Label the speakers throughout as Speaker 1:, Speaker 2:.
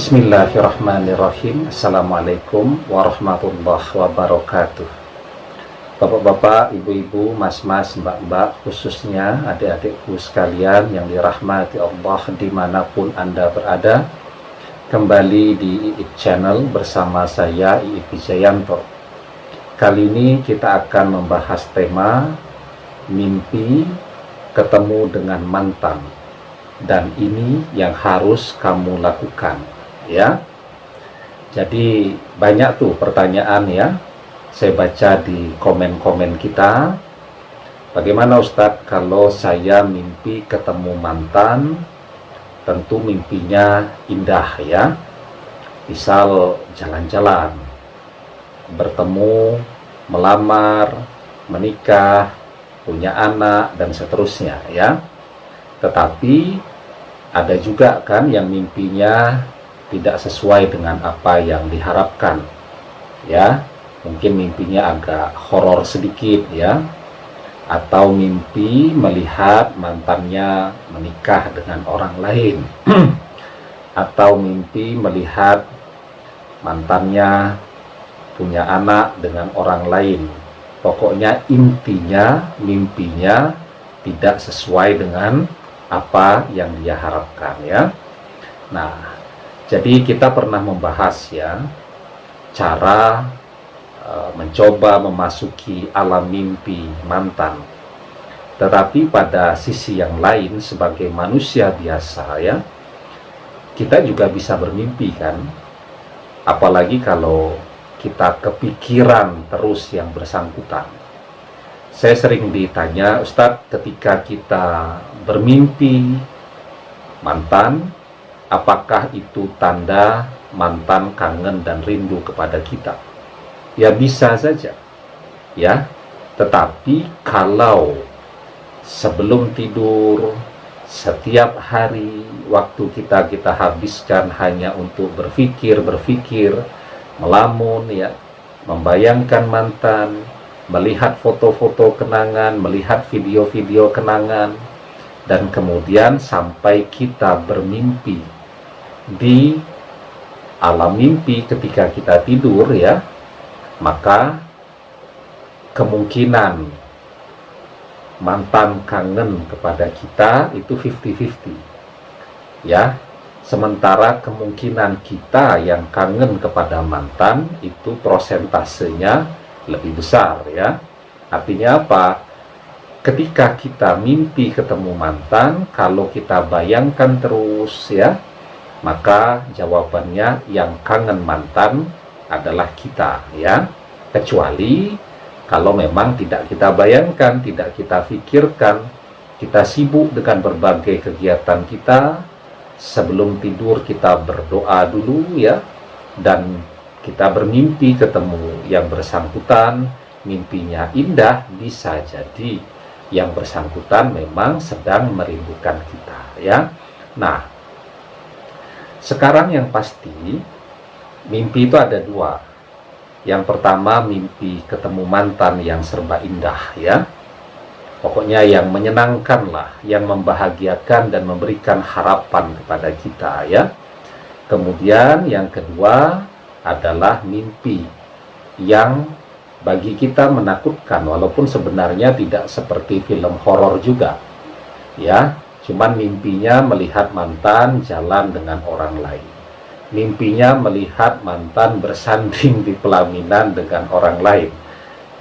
Speaker 1: Bismillahirrahmanirrahim. Assalamualaikum warahmatullahi wabarakatuh. Bapak-bapak, ibu-ibu, mas-mas, mbak-mbak, khususnya adik-adikku sekalian yang dirahmati Allah dimanapun Anda berada, kembali di IIP Channel bersama saya IIP Wijayanto. Kali ini kita akan membahas tema mimpi ketemu dengan mantan, dan ini yang harus kamu lakukan, ya. Jadi banyak tuh pertanyaan, ya. Saya baca di komen-komen kita. Bagaimana Ustadz kalau saya mimpi ketemu mantan? Tentu mimpinya indah, ya. Misal jalan-jalan, bertemu, melamar, menikah, punya anak, dan seterusnya, ya. Tetapi ada juga kan yang mimpinya tidak sesuai dengan apa yang diharapkan, ya. Mungkin mimpinya agak horor sedikit, ya. Atau mimpi melihat mantannya menikah dengan orang lain. Atau mimpi melihat mantannya punya anak dengan orang lain. Pokoknya intinya mimpinya tidak sesuai dengan apa yang dia harapkan, ya. Nah, jadi kita pernah membahas, ya, cara mencoba memasuki alam mimpi mantan. Tetapi pada sisi yang lain, sebagai manusia biasa, ya, kita juga bisa bermimpi, kan. Apalagi kalau kita kepikiran terus yang bersangkutan. Saya sering ditanya, Ustadz, ketika kita bermimpi mantan, apakah itu tanda mantan kangen dan rindu kepada kita? Ya bisa saja, ya. Tetapi kalau sebelum tidur, setiap hari waktu kita habiskan hanya untuk berpikir, melamun, ya, membayangkan mantan, melihat foto-foto kenangan, melihat video-video kenangan, dan kemudian sampai kita bermimpi di alam mimpi ketika kita tidur, ya, maka kemungkinan mantan kangen kepada kita itu 50-50, ya. Sementara kemungkinan kita yang kangen kepada mantan itu prosentasenya lebih besar, ya. Artinya apa? Ketika kita mimpi ketemu mantan, kalau kita bayangkan terus, ya, maka jawabannya yang kangen mantan adalah kita, ya. Kecuali kalau memang tidak kita bayangkan, tidak kita pikirkan, kita sibuk dengan berbagai kegiatan kita. Sebelum tidur kita berdoa dulu, ya, dan kita bermimpi ketemu yang bersangkutan, mimpinya indah, bisa jadi yang bersangkutan memang sedang merindukan kita, ya. Nah, sekarang yang pasti mimpi itu ada dua. Yang pertama mimpi ketemu mantan yang serba indah, ya. Pokoknya yang menyenangkan lah, yang membahagiakan dan memberikan harapan kepada kita, ya. Kemudian yang kedua adalah mimpi yang bagi kita menakutkan, walaupun sebenarnya tidak seperti film horor juga, ya. Cuman mimpinya melihat mantan jalan dengan orang lain. Mimpinya melihat mantan bersanding di pelaminan dengan orang lain.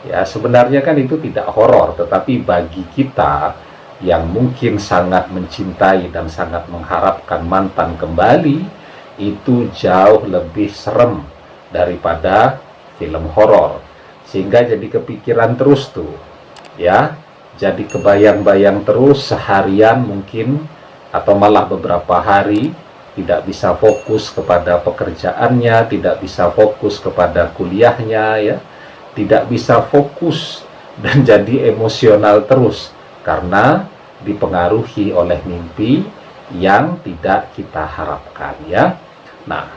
Speaker 1: Ya, sebenarnya kan itu tidak horor, tetapi bagi kita yang mungkin sangat mencintai dan sangat mengharapkan mantan kembali, itu jauh lebih serem daripada film horor. Sehingga jadi kepikiran terus tuh, ya. Jadi kebayang-bayang terus seharian mungkin, atau malah beberapa hari, tidak bisa fokus kepada pekerjaannya, tidak bisa fokus kepada kuliahnya, ya. Tidak bisa fokus dan jadi emosional terus karena dipengaruhi oleh mimpi yang tidak kita harapkan, ya. Nah,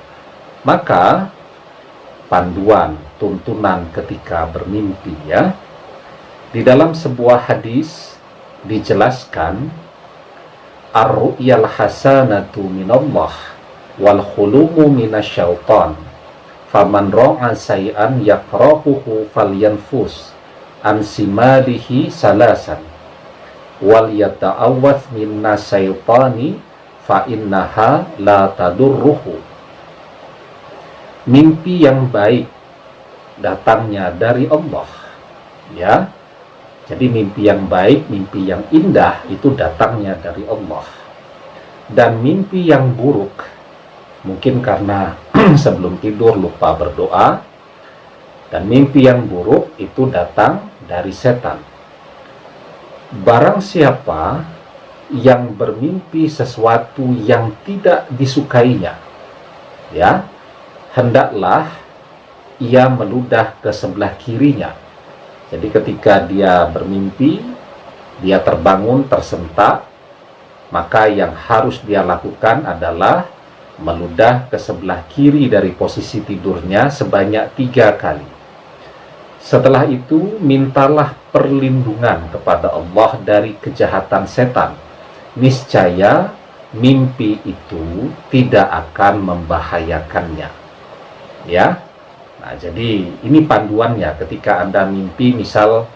Speaker 1: maka panduan, tuntunan ketika bermimpi, ya. Di dalam sebuah hadis dijelaskan ar-ru'yal hasanatu minallah wal khulumu minasyaitan. Faman ra'a say'an yakrahuhu falyanfus an simalihi salasan wal yata'awwadz minna syaitani fa innaha la tadurruhu. Mimpi yang baik datangnya dari Allah, ya. Jadi mimpi yang baik, mimpi yang indah itu datangnya dari Allah. Dan mimpi yang buruk mungkin karena sebelum tidur lupa berdoa, dan mimpi yang buruk itu datang dari setan. Barang siapa yang bermimpi sesuatu yang tidak disukainya, ya, hendaklah ia meludah ke sebelah kirinya. Jadi ketika dia bermimpi, dia terbangun tersentak, maka yang harus dia lakukan adalah meludah ke sebelah kiri dari posisi tidurnya sebanyak 3 kali. Setelah itu mintalah perlindungan kepada Allah dari kejahatan setan. Niscaya mimpi itu tidak akan membahayakannya, ya. Nah, jadi ini panduannya ketika Anda mimpi, misal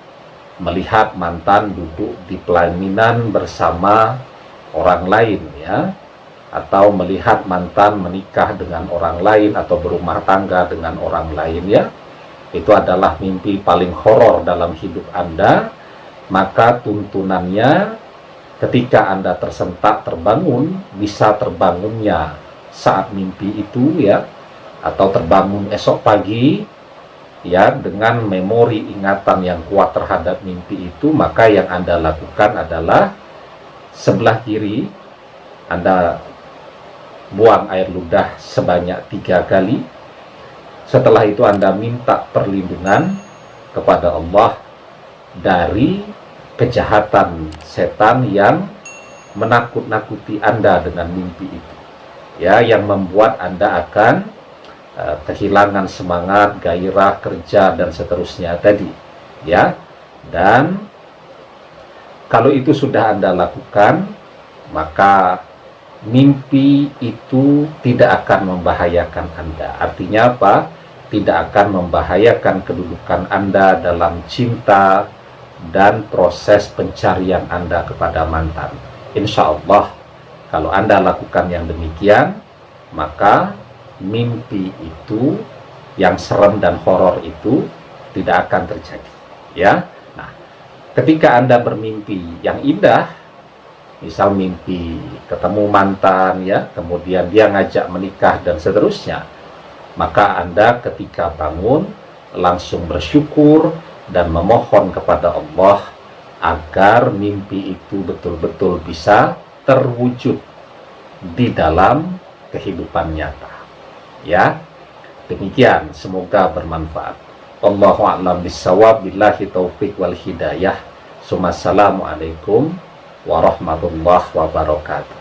Speaker 1: melihat mantan duduk di pelaminan bersama orang lain, ya, atau melihat mantan menikah dengan orang lain atau berumah tangga dengan orang lain, ya, itu adalah mimpi paling horor dalam hidup Anda. Maka tuntunannya ketika Anda tersentak terbangun, bisa terbangunnya saat mimpi itu, ya, atau terbangun esok pagi, ya, dengan memori ingatan yang kuat terhadap mimpi itu. Maka yang Anda lakukan adalah sebelah kiri Anda buang air ludah sebanyak 3 kali. Setelah itu Anda minta perlindungan kepada Allah dari kejahatan setan yang menakut-nakuti Anda dengan mimpi itu, ya, yang membuat Anda akan kehilangan semangat, gairah kerja dan seterusnya tadi, ya. Dan kalau itu sudah Anda lakukan, maka mimpi itu tidak akan membahayakan Anda. Artinya apa? Tidak akan membahayakan kedudukan Anda dalam cinta dan proses pencarian Anda kepada mantan. Insya Allah, kalau Anda lakukan yang demikian, maka mimpi itu yang serem dan horor itu tidak akan terjadi, ya. Nah, ketika Anda bermimpi yang indah, misal mimpi ketemu mantan, ya, kemudian dia ngajak menikah dan seterusnya, maka Anda ketika bangun langsung bersyukur dan memohon kepada Allah agar mimpi itu betul-betul bisa terwujud di dalam kehidupan nyata, ya. Demikian, semoga bermanfaat. Allahu a'lam bishawab, billahi taufiq wal hidayah. Assalamualaikum warahmatullahi wabarakatuh.